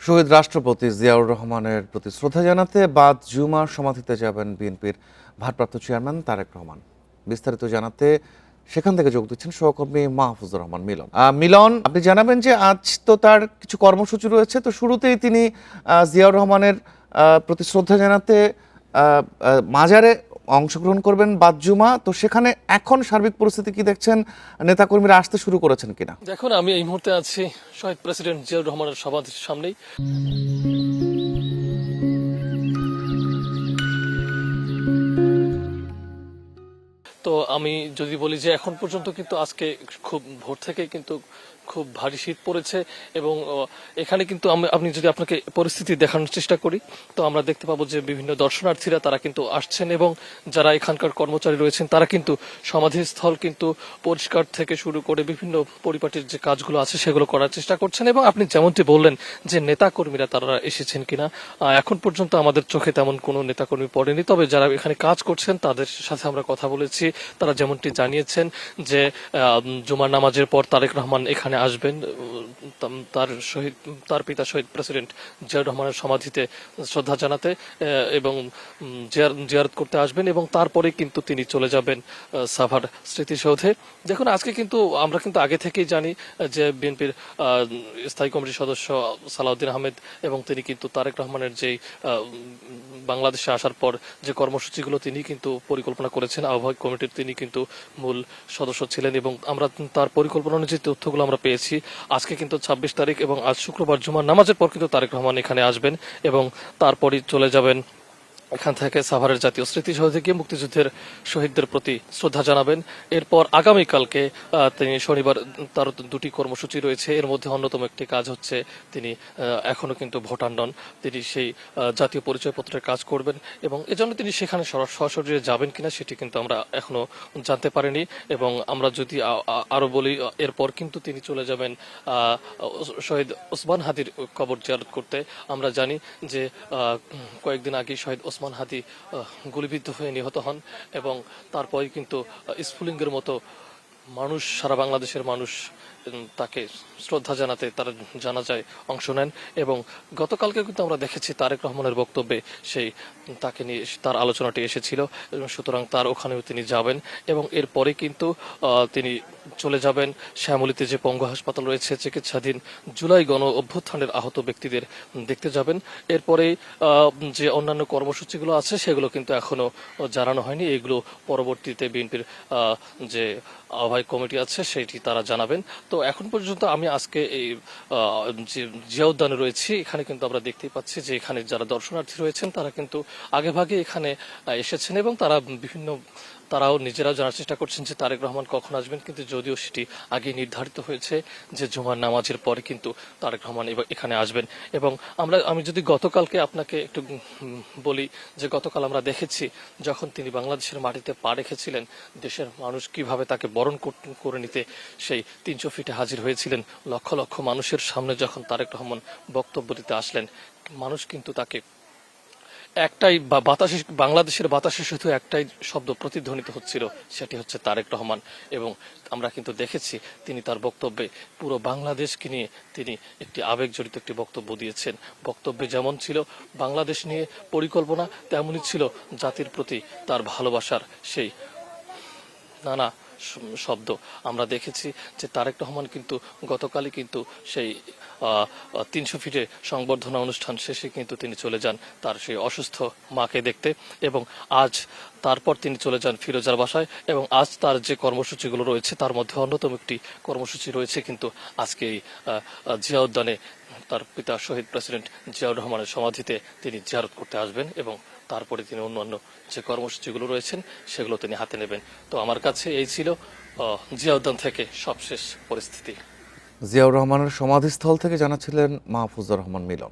শহীদ রাষ্ট্রপতি জিয়াউর রহমানের প্রতি শ্রদ্ধা জানাতে বাদ জুমার সমাধিতে যাবেন বিএনপির ভারপ্রাপ্ত চেয়ারম্যান তারেক রহমান। বিস্তারিত জানাতে সেখান থেকে যোগ দিচ্ছেন সহকর্মী মাহফুজুর রহমান মিলন। মিলন, আপনি জানাবেন যে আজ তো তার কিছু কর্মসূচি রয়েছে, তো শুরুতেই তিনি জিয়াউর রহমানের প্রতি শ্রদ্ধা জানাতে মাজারে অংশগ্রহণ করবেন বাদ জুমা। তো সেখানে এখন সার্বিক পরিস্থিতি কি দেখছেন? নেতাকর্মীরা আসতে শুরু করেছেন কিনা? দেখুন, আমি এই মুহূর্তে আছি শহীদ প্রেসিডেন্ট জিয়াউর রহমানের সমাধির সামনেই। তো আমি যদি বলি যে এখন পর্যন্ত কিন্তু আজকে খুব ভোর থেকে কিন্তু খুব ভারী শীত পড়েছে এবং এখানে কিন্তু আপনি যদি আপনাকে পরিস্থিতি দেখানোর চেষ্টা করি তো আমরা দেখতে পাবো যে বিভিন্ন দর্শনার্থীরা তারা কিন্তু আসছেন এবং যারা এখানকার কর্মচারী রয়েছেন তারা কিন্তু সমাধিস্থল কিন্তু পরিষ্কার থেকে শুরু করে বিভিন্ন পরিপাটির যে কাজগুলো আছে সেগুলো করার চেষ্টা করছেন। এবং আপনি যেমনটি বললেন যে নেতাকর্মীরা তারা এসেছেন কিনা, এখন পর্যন্ত আমাদের চোখে তেমন কোনো নেতাকর্মী পড়েনি, তবে যারা এখানে কাজ করছেন তাদের সাথে আমরা কথা বলেছি। তারা যেমনটি জানিয়েছেন যে জুমার নামাজের পর তারেক রহমান এখানে আসবেন, তার পিতা শহীদ প্রেসিডেন্ট জিয়াউর রহমানের সমাধিতে শ্রদ্ধা জানাতে এবং জিয়ারত করতে আসবেন এবং তারপরে কিন্তু তিনি চলে যাবেন সাভার স্মৃতিসৌধে। দেখুন, আজকে কিন্তু আমরা কিন্তু আগে থেকেই জানি যে বিএনপির স্থায়ী কমিটির সদস্য সালাউদ্দিন আহমেদ এবং তিনি কিন্তু তারেক রহমানের যেই বাংলাদেশে আসার পর যে কর্মসূচিগুলো তিনি কিন্তু পরিকল্পনা করেছেন, আহ্বায়ক কমিটির তিনি কিন্তু মূল সদস্য ছিলেন এবং আমরা তার পরিকল্পনা অনুযায়ী তথ্যগুলো আমরা পেয়েছি। আজকে কিন্তু ২৬ তারিখ এবং আজ শুক্রবার জুমার নামাজের পর কিন্তু তারেক রহমান এখানে আসবেন এবং তারপরই চলে যাবেন এখান থেকে সাভারের জাতীয় স্মৃতিসৌধে গিয়ে মুক্তিযুদ্ধের শহীদদের প্রতি শ্রদ্ধা জানাবেন। এরপর আগামীকালকে তিনি শনিবার তার দুটি কর্মসূচি রয়েছে, এর মধ্যে অন্যতম একটি কাজ হচ্ছে তিনি এখনো কিন্তু ভোটার নন, তিনি সেই জাতীয় পরিচয়পত্রের কাজ করবেন এবং এজন্য তিনি সেখানে সরাসরি যাবেন কিনা সেটি কিন্তু আমরা এখনো জানতে পারিনি। এবং আমরা যদি আরো বলি, এরপর কিন্তু তিনি চলে যাবেন শহীদ ওসমান হাদির কবর জিয়ারত করতে। আমরা জানি যে কয়েকদিন আগে শহীদ ওসমান হাদি গুলিবিদ্ধ হয়ে নিহত হন এবং তারপরে কিন্তু স্ফুলিঙ্গের মতো মানুষ, সারা বাংলাদেশের মানুষ তাকে শ্রদ্ধা জানাতে তারা জানাজায় অংশ নেন এবং গতকালকে কিন্তু আমরা দেখেছি তারেক রহমানের বক্তব্যে সেই তাকে নিয়ে তার আলোচনাটি এসেছিল এবং সুতরাং তার ওখানেও তিনি যাবেন এবং এরপরে কিন্তু তিনি চলে যাবেন শ্যামলীতে যে পঙ্গু হাসপাতাল রয়েছে চিকিৎসাধীন, জুলাই গণ অভ্যুত্থানের আহত ব্যক্তিদের দেখতে যাবেন। এরপরে যে অন্যান্য কর্মসূচিগুলো আছে সেগুলো কিন্তু এখনো জানানো হয়নি, এগুলো পরবর্তীতে বিএনপির যে আহ্বায়ক কমিটি আছে সেটি তারা জানাবেন। তো এখন পর্যন্ত আমি আজকে এই যে জিয়া উদ্যানে রয়েছি, এখানে কিন্তু আমরা দেখতেই পাচ্ছি যে এখানে যারা দর্শনার্থী রয়েছেন তারা কিন্তু আগেভাগে এখানে এসেছেন এবং তারাও নিজেরাও জানার চেষ্টা করছেন যে তারেক রহমান কখন আসবেন, কিন্তু যদিও সেটি আগে নির্ধারিত হয়েছে যে জুমার নামাজের পরে কিন্তু তারেক রহমান এখানে আসবেন। এবং আমি যদি গতকালকে আপনাকে একটু বলি যে গতকাল আমরা দেখেছি যখন তিনি বাংলাদেশের মাটিতে পা রেখেছিলেন, দেশের মানুষ কিভাবে তাকে বরণ করে নিতে সেই ৩০০ ফিটে হাজির হয়েছিলেন। লক্ষ লক্ষ মানুষের সামনে যখন তারেক রহমান বক্তব্য দিতে আসলেন, মানুষ কিন্তু তাকে একটাই বাংলাদেশের বাতাসে শুধু একটাই শব্দ প্রতিধ্বনিত হচ্ছিল, সেটি হচ্ছে তারেক রহমান। এবং আমরা কিন্তু দেখেছি তিনি তার বক্তব্যে পুরো বাংলাদেশকে নিয়ে তিনি একটি আবেগজড়িত একটি বক্তব্য দিয়েছেন। বক্তব্যে যেমন ছিল বাংলাদেশ নিয়ে পরিকল্পনা, তেমনই ছিল জাতির প্রতি তার ভালোবাসার সেই নানা শব্দ। আমরা দেখেছি যে তারেক রহমান কিন্তু গতকালই কিন্তু সেই ৩০০ ফিটে সংবর্ধনা অনুষ্ঠান শেষে কিন্তু তিনি চলে যান তার সেই অসুস্থ মাকে দেখতে এবং আজ তারপর তিনি চলে যান ফিরোজার বাসায় এবং আজ তার যে কর্মসূচিগুলো রয়েছে তার মধ্যে অন্যতম একটি কর্মসূচি রয়েছে কিন্তু আজকে এই জিয়া উদ্যানে তার পিতা শহীদ প্রেসিডেন্ট জিয়াউর রহমানের সমাধিতে তিনি জিয়ারত করতে আসবেন এবং তারপরে তিনি অন্যান্য যে কর্মসূচিগুলো রয়েছেন সেগুলো তিনি হাতে নেবেন। তো আমার কাছে এই ছিল জিয়া উদ্যান থেকে সবশেষ পরিস্থিতি। জিয়াউর রহমানের সমাধিস্থল থেকে জানাচ্ছিলেন মাহফুজুর রহমান মিলন।